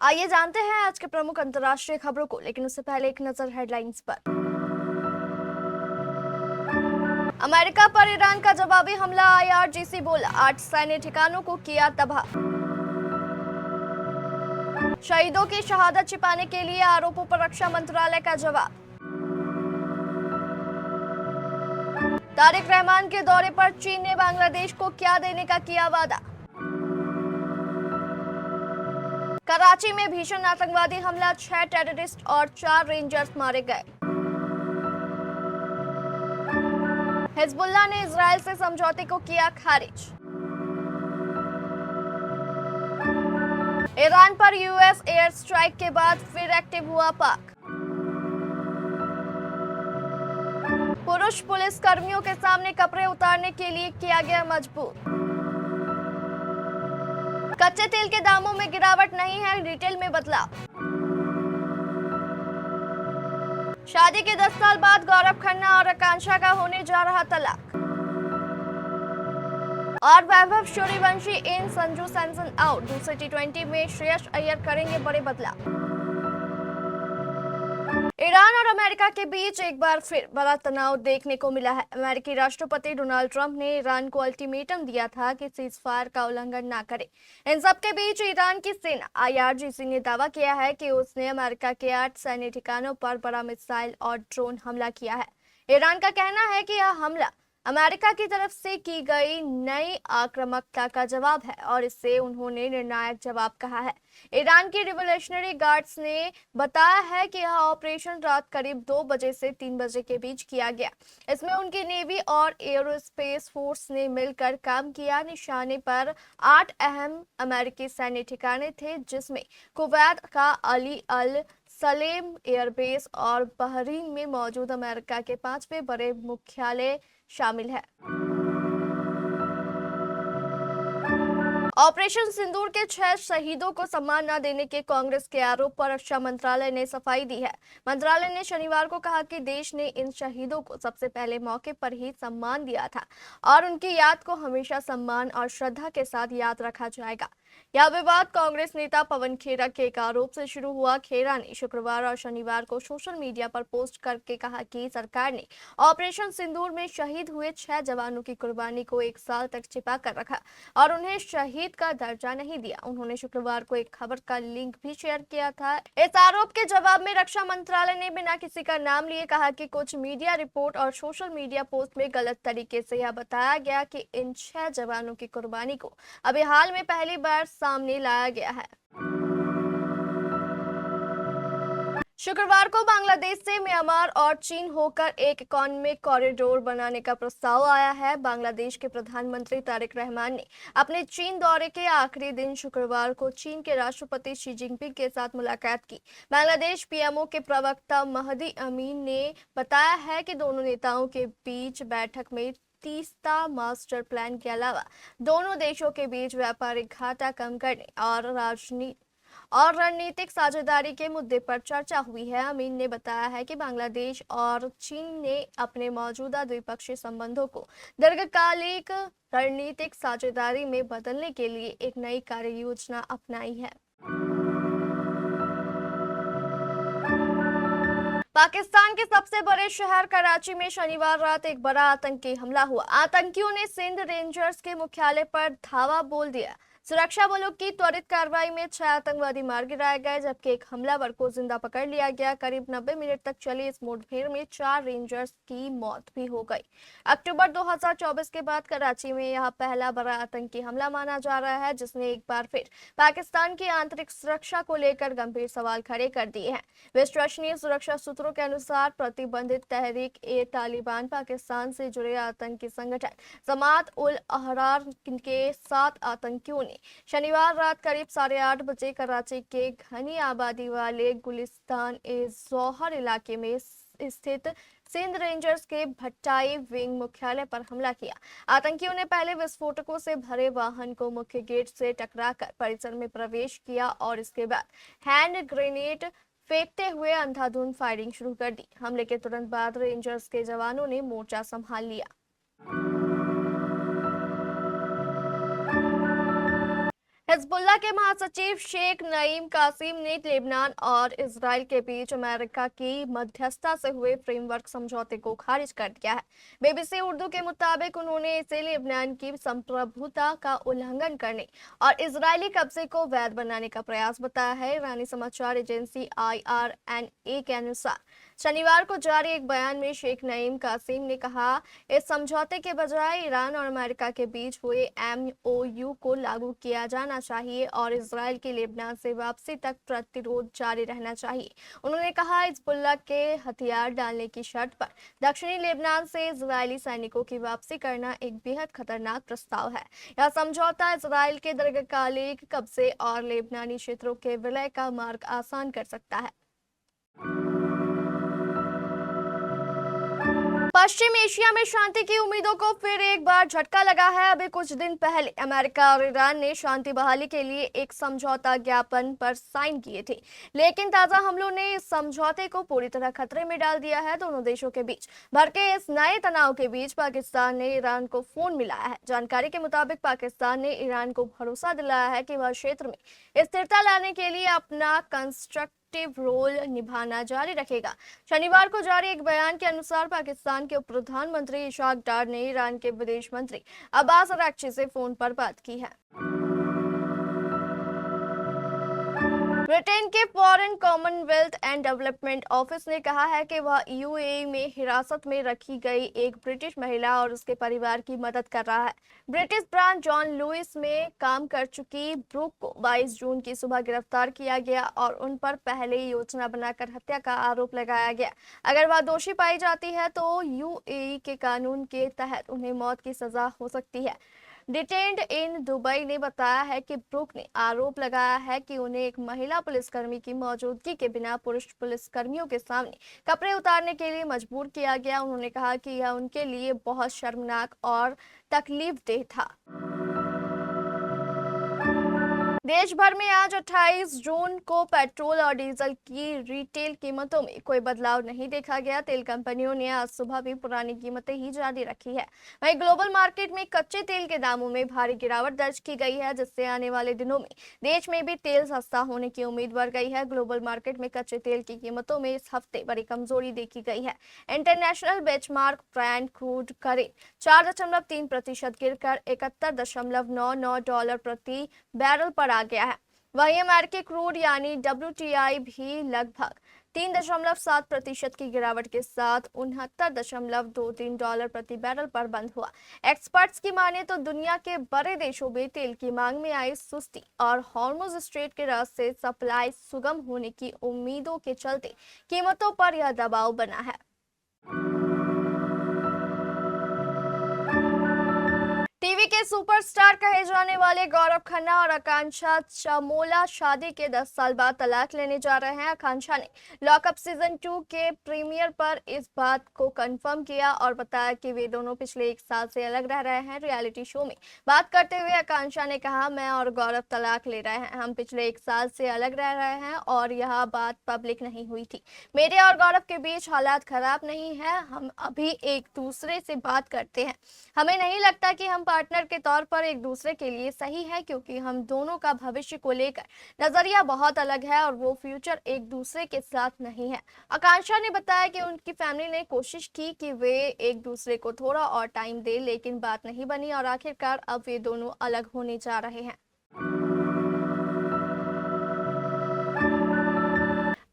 आइए जानते हैं आज के प्रमुख अंतर्राष्ट्रीय खबरों को, लेकिन उससे पहले एक नजर हेडलाइंस पर। अमेरिका पर ईरान का जवाबी हमला, आईआरजीसी बोला 8 सैन्य ठिकानों को किया तबाह। शहीदों की शहादत छिपाने के लिए आरोपों पर रक्षा मंत्रालय का जवाब। तारिक रहमान के दौरे पर चीन ने बांग्लादेश को क्या देने का किया वादा। कराची में भीषण आतंकवादी हमला, 6 टेररिस्ट और 4 रेंजर्स मारे गए। हिजबुल्लाह ने इजराइल से समझौते को किया खारिज। ईरान पर यूएस एयर स्ट्राइक के बाद फिर एक्टिव हुआ पाक। पुरुष पुलिस कर्मियों के सामने कपड़े उतारने के लिए किया गया मजबूर। कच्चे तेल के दामों में गिरावट नहीं है, रिटेल में बदलाव। शादी के 10 साल बाद गौरव खन्ना और आकांक्षा का होने जा रहा तलाक। और वैभव सूर्यवंशी इन, संजू सैमसन आउट। दूसरे टी20 में श्रेयस अय्यर करेंगे बड़े बदलाव। ईरान और अमेरिका के बीच एक बार फिर बड़ा तनाव देखने को मिला है। अमेरिकी राष्ट्रपति डोनाल्ड ट्रंप ने ईरान को अल्टीमेटम दिया था कि सीजफायर का उल्लंघन ना करे। इन सब के बीच ईरान की सेना आईआरजीसी ने दावा किया है कि उसने अमेरिका के 8 सैन्य ठिकानों पर बड़ा मिसाइल और ड्रोन हमला किया है। ईरान का कहना है कि यह हमला अमेरिका की तरफ से की गई नई आक्रामकता का जवाब है और इससे उन्होंने निर्णायक जवाब कहा है। ईरान की रिवोल्यूशनरी गार्ड्स ने बताया है कि यह ऑपरेशन रात करीब 2 बजे से 3 बजे के बीच किया गया। इसमें उनकी नेवी और एयरोस्पेस फोर्स ने मिलकर काम किया। निशाने पर 8 अहम अमेरिकी सैन्य ठिकाने थे, जिसमें कुवैत का अली अल सलेम एयरबेस और बहरीन में मौजूद अमेरिका के 5वें बड़े मुख्यालय शामिल है। ऑपरेशन सिंदूर के 6 शहीदों को सम्मान न देने के कांग्रेस के आरोप पर रक्षा मंत्रालय ने सफाई दी है। मंत्रालय ने शनिवार को कहा कि देश ने इन शहीदों को सबसे पहले मौके पर ही सम्मान दिया था और उनकी याद को हमेशा सम्मान और श्रद्धा के साथ याद रखा जाएगा। यह विवाद कांग्रेस नेता पवन खेरा के एक आरोप से शुरू हुआ। खेरा ने शुक्रवार और शनिवार को सोशल मीडिया पर पोस्ट करके कहा कि सरकार ने ऑपरेशन सिंदूर में शहीद हुए 6 जवानों की कुर्बानी को 1 साल तक छिपा कर रखा और उन्हें शहीद का दर्जा नहीं दिया। उन्होंने शुक्रवार को एक खबर का लिंक भी शेयर किया था। इस आरोप के जवाब में रक्षा मंत्रालय ने बिना किसी का नाम लिए कहा कि कुछ मीडिया रिपोर्ट और सोशल मीडिया पोस्ट में गलत तरीके से यह बताया गया कि इन 6 जवानों की कुर्बानी को अभी हाल में पहली बार सामने लाया गया है। शुक्रवार को बांग्लादेश से म्यांमार और चीन होकर एक इकोनॉमिक कॉरिडोर बनाने का प्रस्ताव आया है। बांग्लादेश के प्रधानमंत्री तारिक रहमान ने अपने चीन दौरे के आखिरी दिन शुक्रवार को चीन के राष्ट्रपति शी जिनपिंग के साथ मुलाकात की। बांग्लादेश पीएमओ के प्रवक्ता महदी अमीन ने बताया है कि दोनों नेताओं के बीच बैठक में तीस्ता मास्टर प्लान के अलावा दोनों देशों के बीच व्यापारिक घाटा कम करने और रणनीतिक साझेदारी के मुद्दे पर चर्चा हुई है। अमीन ने बताया है कि बांग्लादेश और चीन ने अपने मौजूदा द्विपक्षीय संबंधों को दीर्घकालिक रणनीतिक साझेदारी में बदलने के लिए एक नई कार्य योजना अपनाई है। पाकिस्तान के सबसे बड़े शहर कराची में शनिवार रात एक बड़ा आतंकी हमला हुआ। आतंकियों ने सिंध रेंजर्स के मुख्यालय पर धावा बोल दिया। सुरक्षा बलों की त्वरित कार्रवाई में 6 आतंकवादी मार गिराए गए, जबकि एक हमलावर को जिंदा पकड़ लिया गया। करीब 90 मिनट तक चली इस मुठभेड़ में 4 रेंजर्स की मौत भी हो गई। अक्टूबर 2024 के बाद कराची में यह पहला बड़ा आतंकी हमला माना जा रहा है, जिसने एक बार फिर पाकिस्तान की आंतरिक सुरक्षा को लेकर गंभीर सवाल खड़े कर दिए हैं। विश्वसनीय सुरक्षा सूत्रों के अनुसार प्रतिबंधित तहरीक ए तालिबान पाकिस्तान से जुड़े आतंकी संगठन जमात उल अहरार के 7 आतंकियों ने शनिवार रात करीब 8:30 बजे कराची के घनी आबादी वाले गुलिस्तान ए जौहर इलाके में स्थित सिंध रेंजर्स के भट्टाई विंग मुख्यालय पर हमला किया। आतंकियों ने पहले विस्फोटकों से भरे वाहन को मुख्य गेट से टकराकर परिसर में प्रवेश किया और इसके बाद हैंड ग्रेनेड फेंकते हुए अंधाधुंध फायरिंग शुरू कर दी। हमले के तुरंत बाद रेंजर्स के जवानों ने मोर्चा संभाल लिया। हिजबुल्लाह के महासचिव शेख नईम कासिम ने लेबनान और इसराइल के बीच अमेरिका की मध्यस्थता से हुए फ्रेमवर्क समझौते को खारिज कर दिया है। बीबीसी उर्दू के मुताबिक उन्होंने इसे लेबनान की संप्रभुता का उल्लंघन करने और इजरायली कब्जे को वैध बनाने का प्रयास बताया है। ईरानी समाचार एजेंसी IRNA के अनुसार शनिवार को जारी एक बयान में शेख नईम कासिम ने कहा, इस समझौते के बजाय ईरान और अमेरिका के बीच हुए MOU को लागू किया जाना चाहिए और इजराइल की लेबनान से वापसी तक प्रतिरोध जारी रहना चाहिए। उन्होंने कहा, हिजबुल्लाह के हथियार डालने की शर्त पर दक्षिणी लेबनान से इजरायली सैनिकों की वापसी करना एक बेहद खतरनाक प्रस्ताव है। यह समझौता इजराइल के दीर्घकालिक कब्जे और लेबनानी क्षेत्रों के विलय का मार्ग आसान कर सकता है। पश्चिम एशिया में शांति की उम्मीदों को फिर एक बार झटका लगा है। अभी कुछ दिन पहले अमेरिका और ईरान ने शांति बहाली के लिए एक समझौता ज्ञापन पर साइन किए थे, लेकिन ताजा हमलों ने इस समझौते को पूरी तरह खतरे में डाल दिया है। दोनों देशों के बीच भड़के इस नए तनाव के बीच पाकिस्तान ने ईरान को फोन मिलाया है। जानकारी के मुताबिक पाकिस्तान ने ईरान को भरोसा दिलाया है कि वह क्षेत्र में स्थिरता लाने के लिए अपना कंस्ट्रक्टिव रोल निभाना जारी रखेगा। शनिवार को जारी एक बयान के अनुसार पाकिस्तान के उप प्रधानमंत्री इशाक डार ने ईरान के विदेश मंत्री अब्बास अराक्ची से फोन पर बात की है। ब्रिटेन के foreign Commonwealth and development office ने कहा है कि वह UAE में हिरासत में रखी गई एक ब्रिटिश महिला और उसके परिवार की मदद कर रहा है। ब्रिटिश ब्रांच जॉन लुइस में काम कर चुकी ब्रूक को 22 जून की सुबह गिरफ्तार किया गया और उन पर पहले ही योजना बनाकर हत्या का आरोप लगाया गया। अगर वह दोषी पाई जाती है तो UAE के कानून के तहत उन्हें मौत की सजा हो सकती है। डिटेन्ड इन दुबई ने बताया है कि ब्रूक ने आरोप लगाया है कि उन्हें एक महिला पुलिसकर्मी की मौजूदगी के बिना पुरुष पुलिसकर्मियों के सामने कपड़े उतारने के लिए मजबूर किया गया। उन्होंने कहा कि यह उनके लिए बहुत शर्मनाक और तकलीफदेह था। देश भर में आज 28 जून को पेट्रोल और डीजल की रिटेल कीमतों में कोई बदलाव नहीं देखा गया। तेल कंपनियों ने आज सुबह भी पुरानी कीमतें ही जारी रखी है। वहीं ग्लोबल मार्केट में कच्चे तेल के दामों में भारी गिरावट दर्ज की गई है, जिससे आने वाले दिनों में देश में भी तेल सस्ता होने की उम्मीद बढ़ गई है। ग्लोबल मार्केट में कच्चे तेल की कीमतों में इस हफ्ते बड़ी कमजोरी देखी गई है। इंटरनेशनल बेंचमार्क ब्रांड क्रूड करें 4.3% गिरकर $71.99 प्रति बैरल पर आ गया है। वहीं अमेरिकी क्रूड यानी WTI भी लगभग 3.7% की गिरावट के साथ $69.23 प्रति बैरल पर बंद हुआ। एक्सपर्ट्स की माने तो दुनिया के बड़े देशों में तेल की मांग में आई सुस्ती और हॉर्मुज स्ट्रेट के रास्ते सप्लाई सुगम होने की उम्मीदों के चलते कीमतों पर यह दबाव बना है। टीवी के सुपरस्टार कहे जाने वाले गौरव खन्ना और आकांक्षा चामोला शादी के 10 साल बाद तलाक लेने जा रहे हैं। आकांक्षा ने लॉकअप सीजन 2 के प्रीमियर पर इस बात को कंफर्म किया और बताया कि वे दोनों पिछले 1 साल से अलग रह रहे हैं। रियलिटी शो में बात करते हुए आकांक्षा ने कहा, मैं और गौरव तलाक ले रहे हैं। हम पिछले 1 साल से अलग रह रहे हैं और यह बात पब्लिक नहीं हुई थी। मेरे और गौरव के बीच हालात खराब नहीं है। हम अभी एक दूसरे से बात करते हैं। हमें नहीं लगता कि हम पार्टनर के तौर पर एक दूसरे के लिए सही है, क्योंकि हम दोनों का भविष्य को लेकर नजरिया बहुत अलग है और वो फ्यूचर एक दूसरे के साथ नहीं है। आकांक्षा ने बताया कि उनकी फैमिली ने कोशिश की कि वे एक दूसरे को थोड़ा और टाइम दे, लेकिन बात नहीं बनी और आखिरकार अब वे दोनों अलग होने जा रहे हैं।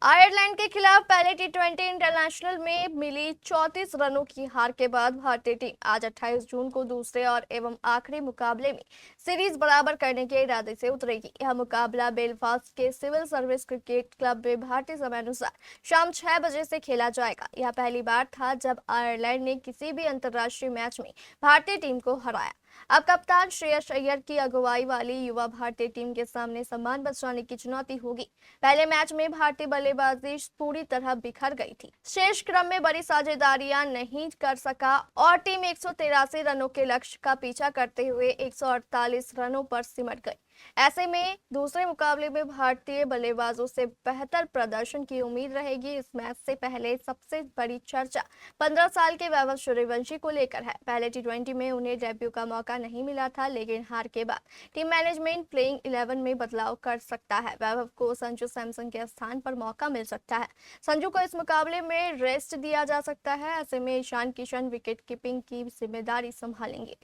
आयरलैंड के खिलाफ पहले T20 इंटरनेशनल में मिली 34 रनों की हार के बाद भारतीय टीम आज 28 जून को दूसरे और एवं आखिरी मुकाबले में सीरीज बराबर करने के इरादे से उतरेगी। यह मुकाबला बेलफास्ट के सिविल सर्विस क्रिकेट क्लब में भारतीय समय अनुसार शाम 6 बजे से खेला जाएगा। यह पहली बार था जब आयरलैंड ने किसी भी अंतर्राष्ट्रीय मैच में भारतीय टीम को हराया। अब कप्तान श्रेयस अय्यर की अगुवाई वाली युवा भारतीय टीम के सामने सम्मान बचाने की चुनौती होगी। पहले मैच में भारतीय बल्लेबाजी पूरी तरह बिखर गई थी। शेष क्रम में बड़ी साझेदारियां नहीं कर सका और टीम 183 रनों के लक्ष्य का पीछा करते हुए 148 रनों पर सिमट गई। ऐसे में दूसरे मुकाबले में भारतीय बल्लेबाजों से बेहतर प्रदर्शन की उम्मीद रहेगी। इस मैच से पहले सबसे बड़ी चर्चा 15 साल के वैभव सूर्यवंशी को लेकर है। पहले टी20 में उन्हें डेब्यू का मौका नहीं मिला था, लेकिन हार के बाद टीम मैनेजमेंट प्लेइंग 11 में बदलाव कर सकता है। वैभव को संजू सैमसन के स्थान पर मौका मिल सकता है। संजू को इस मुकाबले में रेस्ट दिया जा सकता है। ऐसे में ईशान किशन विकेट कीपिंग की जिम्मेदारी संभालेंगे।